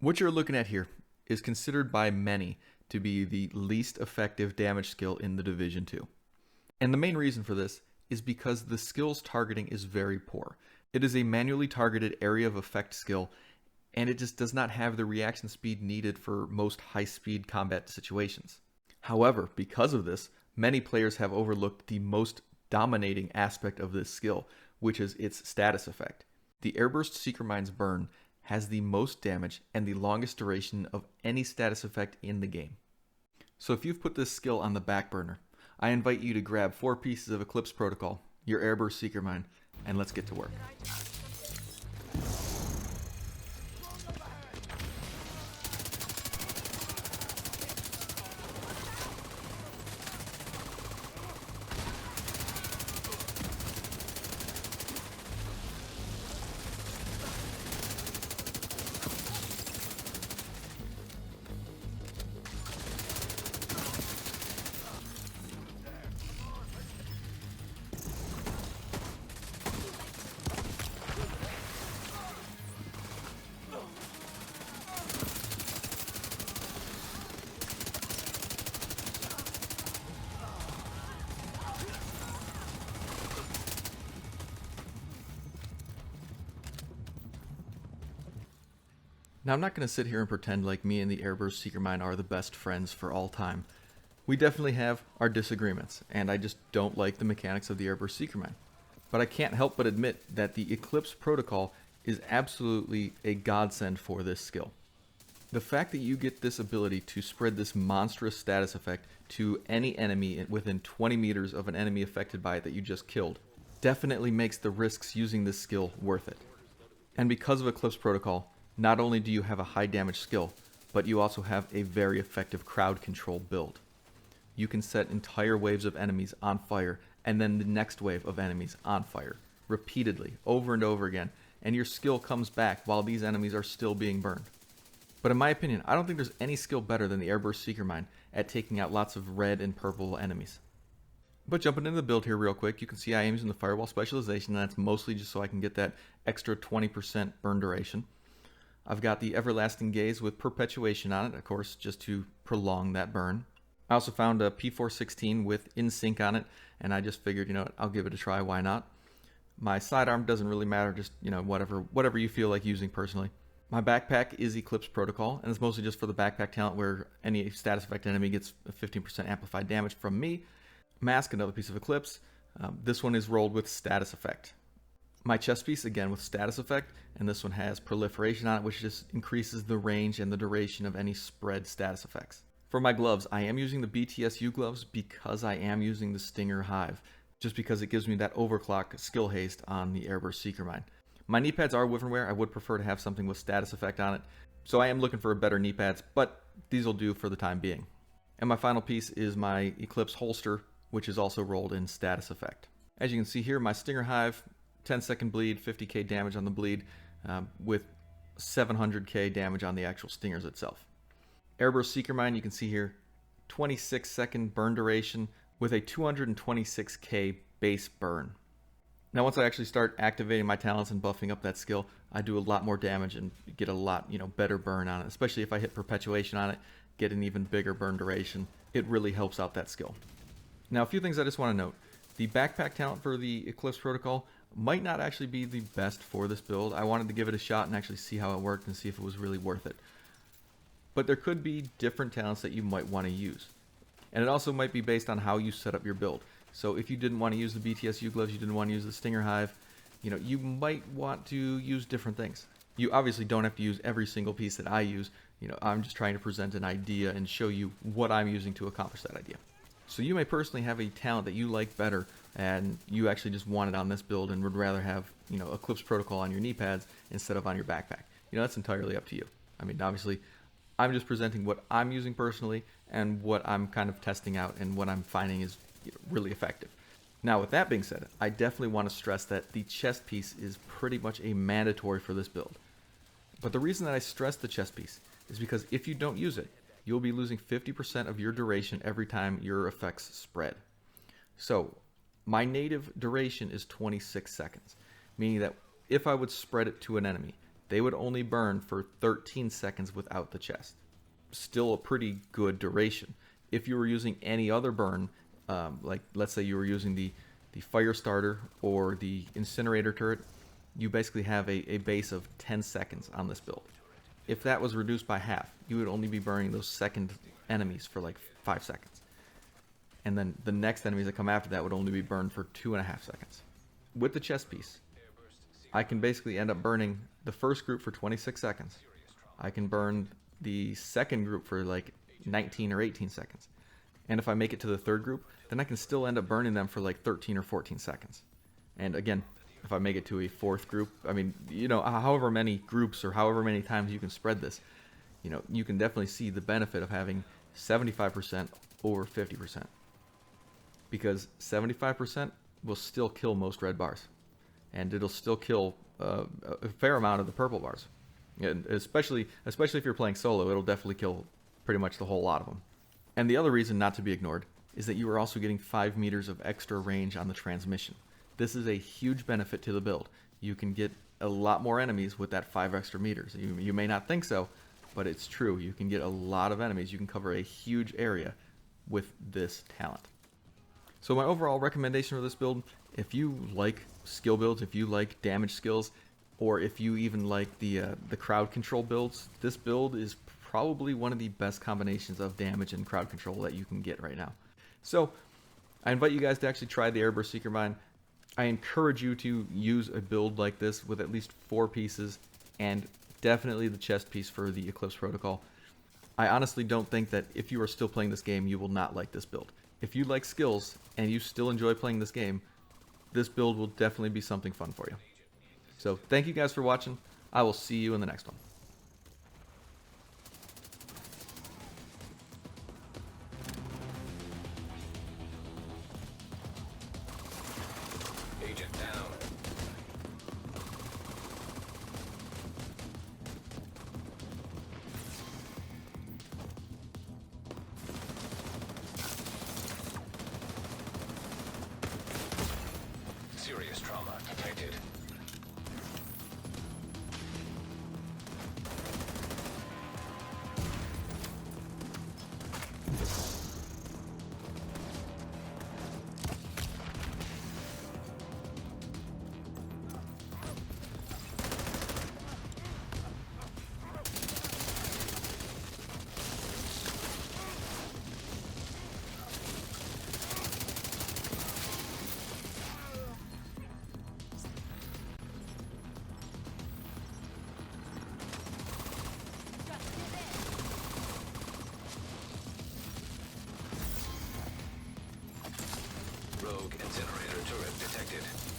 What you're looking at here is considered by many to be the least effective damage skill in the Division 2. And the main reason for this is because the skill's targeting is very poor. It is a manually targeted area of effect skill, and it just does not have the reaction speed needed for most high-speed combat situations. However, because of this, many players have overlooked the most dominating aspect of this skill, which is its status effect. The Airburst Seeker Mine's burn has the most damage and the longest duration of any status effect in the game. So if you've put this skill on the back burner, I invite you to grab 4 pieces of Eclipse Protocol, your Airburst Seeker Mine, and let's get to work. Now, I'm not going to sit here and pretend like me and the Airburst Seeker Mine are the best friends for all time. We definitely have our disagreements, and I just don't like the mechanics of the Airburst Seeker Mine. But I can't help but admit that the Eclipse Protocol is absolutely a godsend for this skill. The fact that you get this ability to spread this monstrous status effect to any enemy within 20 meters of an enemy affected by it that you just killed definitely makes the risks using this skill worth it. And because of Eclipse Protocol, not only do you have a high damage skill, but you also have a very effective crowd control build. You can set entire waves of enemies on fire and then the next wave of enemies on fire, repeatedly, over and over again, and your skill comes back while these enemies are still being burned. But in my opinion, I don't think there's any skill better than the Airburst Seeker Mine at taking out lots of red and purple enemies. But jumping into the build here real quick, you can see I am using the firewall specialization, and that's mostly just so I can get that extra 20% burn duration. I've got the Everlasting Gaze with perpetuation on it, of course, just to prolong that burn. I also found a P416 with In Sync on it, and I just figured, you know, I'll give it a try, why not? My sidearm doesn't really matter, just, you know, whatever you feel like using personally. My backpack is Eclipse Protocol, and it's mostly just for the backpack talent where any status effect enemy gets 15% amplified damage from me. Mask, another piece of Eclipse. This one is rolled with status effect. My chest piece, again with status effect, and this one has proliferation on it, which just increases the range and the duration of any spread status effects. For my gloves, I am using the btsu gloves because I am using the Stinger Hive, just because it gives me that overclock skill haste on the Airburst Seeker Mine. My knee pads are Wyvernware. I would prefer to have something with status effect on it, so I am looking for better knee pads, but these will do for the time being. And my final piece is my Eclipse holster, which is also rolled in status effect. As you can see here, my Stinger Hive, 10-second bleed, 50k damage on the bleed, with 700k damage on the actual stingers itself. Airburst Seeker Mine, you can see here, 26-second burn duration with a 226k base burn. Now once I actually start activating my talents and buffing up that skill, I do a lot more damage and get a lot, better burn on it, especially if I hit perpetuation on it, get an even bigger burn duration. It really helps out that skill. Now a few things I just want to note. The backpack talent for the Eclipse Protocol might not actually be the best for this build. I wanted to give it a shot and actually see how it worked and see if it was really worth it. But there could be different talents that you might want to use. And it also might be based on how you set up your build. So if you didn't want to use the btsu gloves, you didn't want to use the Stinger Hive, you might want to use different things. You obviously don't have to use every single piece that I use. I'm just trying to present an idea and show you what I'm using to accomplish that idea. So you may personally have a talent that you like better and you actually just want it on this build and would rather have, Eclipse Protocol on your knee pads instead of on your backpack. That's entirely up to you. I mean, obviously, I'm just presenting what I'm using personally and what I'm kind of testing out and what I'm finding is really effective. Now, with that being said, I definitely want to stress that the chest piece is pretty much a mandatory for this build. But the reason that I stress the chest piece is because if you don't use it, you'll be losing 50% of your duration every time your effects spread. So, my native duration is 26 seconds, meaning that if I would spread it to an enemy, they would only burn for 13 seconds without the chest. Still a pretty good duration. If you were using any other burn, like let's say you were using the fire starter or the incinerator turret, you basically have a base of 10 seconds on this build. If that was reduced by half, you would only be burning those second enemies for like 5 seconds. And then the next enemies that come after that would only be burned for 2.5 seconds. With the chest piece, I can basically end up burning the first group for 26 seconds. I can burn the second group for like 19 or 18 seconds. And if I make it to the third group, then I can still end up burning them for like 13 or 14 seconds. And again, if I make it to a fourth group, I mean, you know, however many groups or however many times you can spread this, you know, you can definitely see the benefit of having 75% over 50%. Because 75% will still kill most red bars. And it'll still kill a fair amount of the purple bars. And especially if you're playing solo, it'll definitely kill pretty much the whole lot of them. And the other reason not to be ignored is that you are also getting 5 meters of extra range on the transmission. This is a huge benefit to the build. You can get a lot more enemies with that 5 extra meters. You may not think so, but it's true. You can get a lot of enemies. You can cover a huge area with this talent. So my overall recommendation for this build, if you like skill builds, if you like damage skills, or if you even like the crowd control builds, this build is probably one of the best combinations of damage and crowd control that you can get right now. So I invite you guys to actually try the Airburst Seeker Mine. I encourage you to use a build like this with at least 4 pieces, and definitely the chest piece for the Eclipse protocol. I honestly don't think that if you are still playing this game, you will not like this build. If you like skills and you still enjoy playing this game, this build will definitely be something fun for you. So thank you guys for watching. I will see you in the next one. Agent down. Serious trauma detected. Rogue incinerator turret detected.